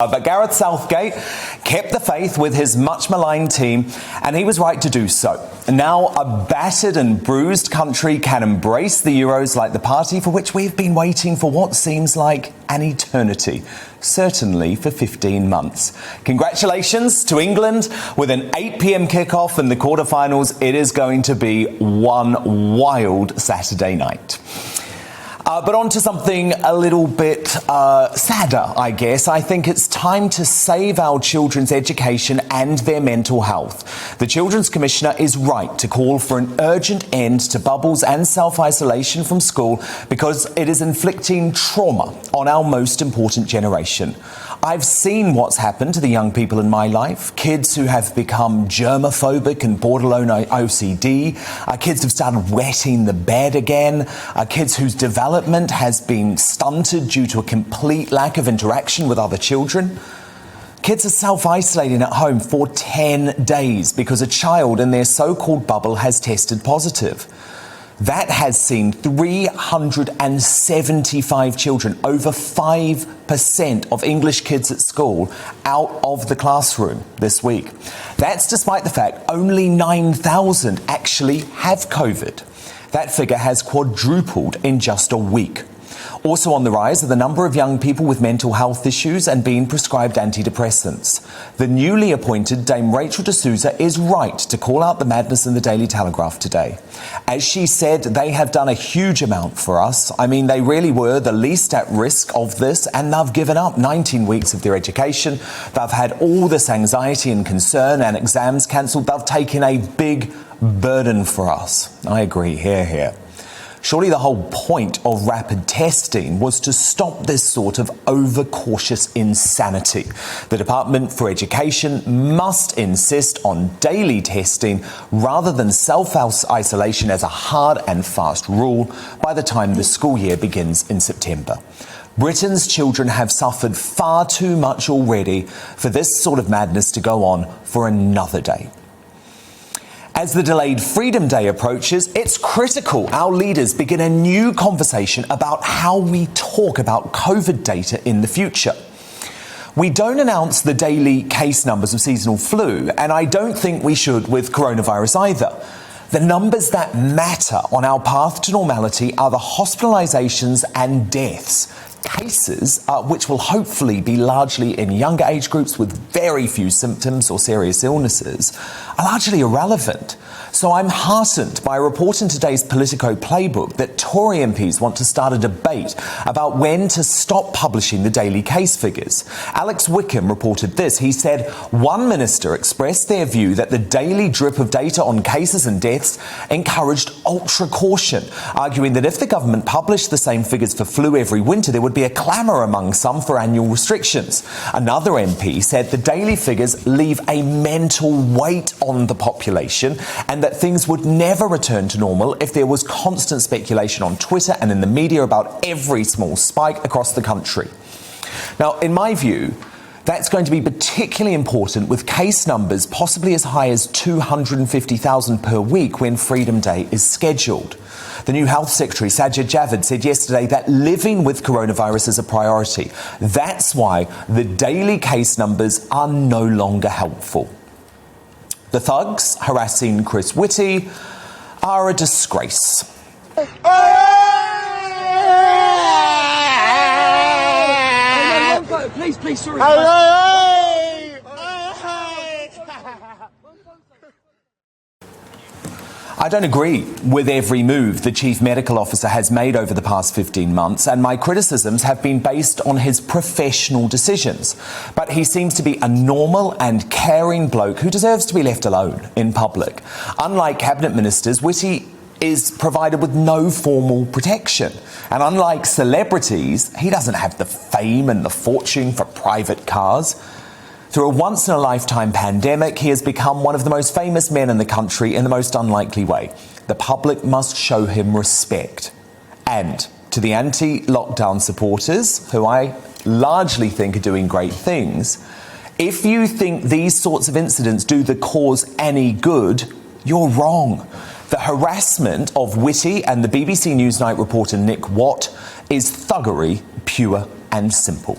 But Gareth Southgate kept the faith with his much-maligned team, and he was right to do so. Now, a battered and bruised country can embrace the Euros like the party for which we've been waiting for what seems like an eternity, certainly for 15 months. Congratulations to England. With an 8 p.m. kickoff in the quarterfinals, it is going to be one wild Saturday night. But on to something a little bit sadder, I guess. I think it's time to save our children's education and their mental health. The Children's Commissioner is right to call for an urgent end to bubbles and self-isolation from school because it is inflicting trauma on our most important generation. I've seen what's happened to the young people in my life. Kids who have become germophobic and borderline OCD. Kids who've started wetting the bed again. Kids whose development has been stunted due to a complete lack of interaction with other children. Kids are self-isolating at home for 10 days because a child in their so-called bubble has tested positive. That has seen 375 children, over 5% of English kids at school, out of the classroom this week. That's despite the fact only 9,000 actually have COVID. That figure has quadrupled in just a week. Also on the rise are the number of young people with mental health issues and being prescribed antidepressants. The newly appointed Dame Rachel D'Souza is right to call out the madness in the Daily Telegraph today. As she said, they have done a huge amount for us. I mean, they really were the least at risk of this, and they've given up 19 weeks of their education. They've had all this anxiety and concern and exams cancelled. They've taken a big burden for us. I agree, hear, hear. Surely the whole point of rapid testing was to stop this sort of overcautious insanity. The Department for Education must insist on daily testing rather than self-isolation as a hard and fast rule by the time the school year begins in September. Britain's children have suffered far too much already for this sort of madness to go on for another day. As the delayed Freedom Day approaches, it's critical our leaders begin a new conversation about how we talk about COVID data in the future. We don't announce the daily case numbers of seasonal flu, and I don't think we should with coronavirus either. The numbers that matter on our path to normality are the hospitalisations and deaths. Cases, which will hopefully be largely in younger age groups with very few symptoms or serious illnesses, are largely irrelevant. So I'm heartened by a report in today's Politico playbook that Tory MPs want to start a debate about when to stop publishing the daily case figures. Alex Wickham reported this. He said one minister expressed their view that the daily drip of data on cases and deaths encouraged ultra caution, arguing that if the government published the same figures for flu every winter, there would be a clamour among some for annual restrictions. Another MP said the daily figures leave a mental weight on the population and that things would never return to normal if there was constant speculation on Twitter and in the media about every small spike across the country. Now, in my view, that's going to be particularly important with case numbers possibly as high as 250,000 per week when Freedom Day is scheduled. The new Health Secretary, Sajid Javid, said yesterday that living with coronavirus is a priority. That's why the daily case numbers are no longer helpful. The thugs harassing Chris WHITTY are a disgrace. Please, sorry. I don't agree with every move the Chief Medical Officer has made over the past 15 months, and my criticisms have been based on his professional decisions. But he seems to be a normal and caring bloke who deserves to be left alone in public. Unlike cabinet ministers, WHITTY is provided with no formal protection. And unlike celebrities, he doesn't have the fame and the fortune for private cars. Through a once-in-a-lifetime pandemic, he has become one of the most famous men in the country in the most unlikely way. The public must show him respect. And to the anti-lockdown supporters, who I largely think are doing great things, if you think these sorts of incidents do the cause any good, you're wrong. The harassment of WHITTY and the BBC Newsnight reporter Nick Watt is thuggery, pure and simple.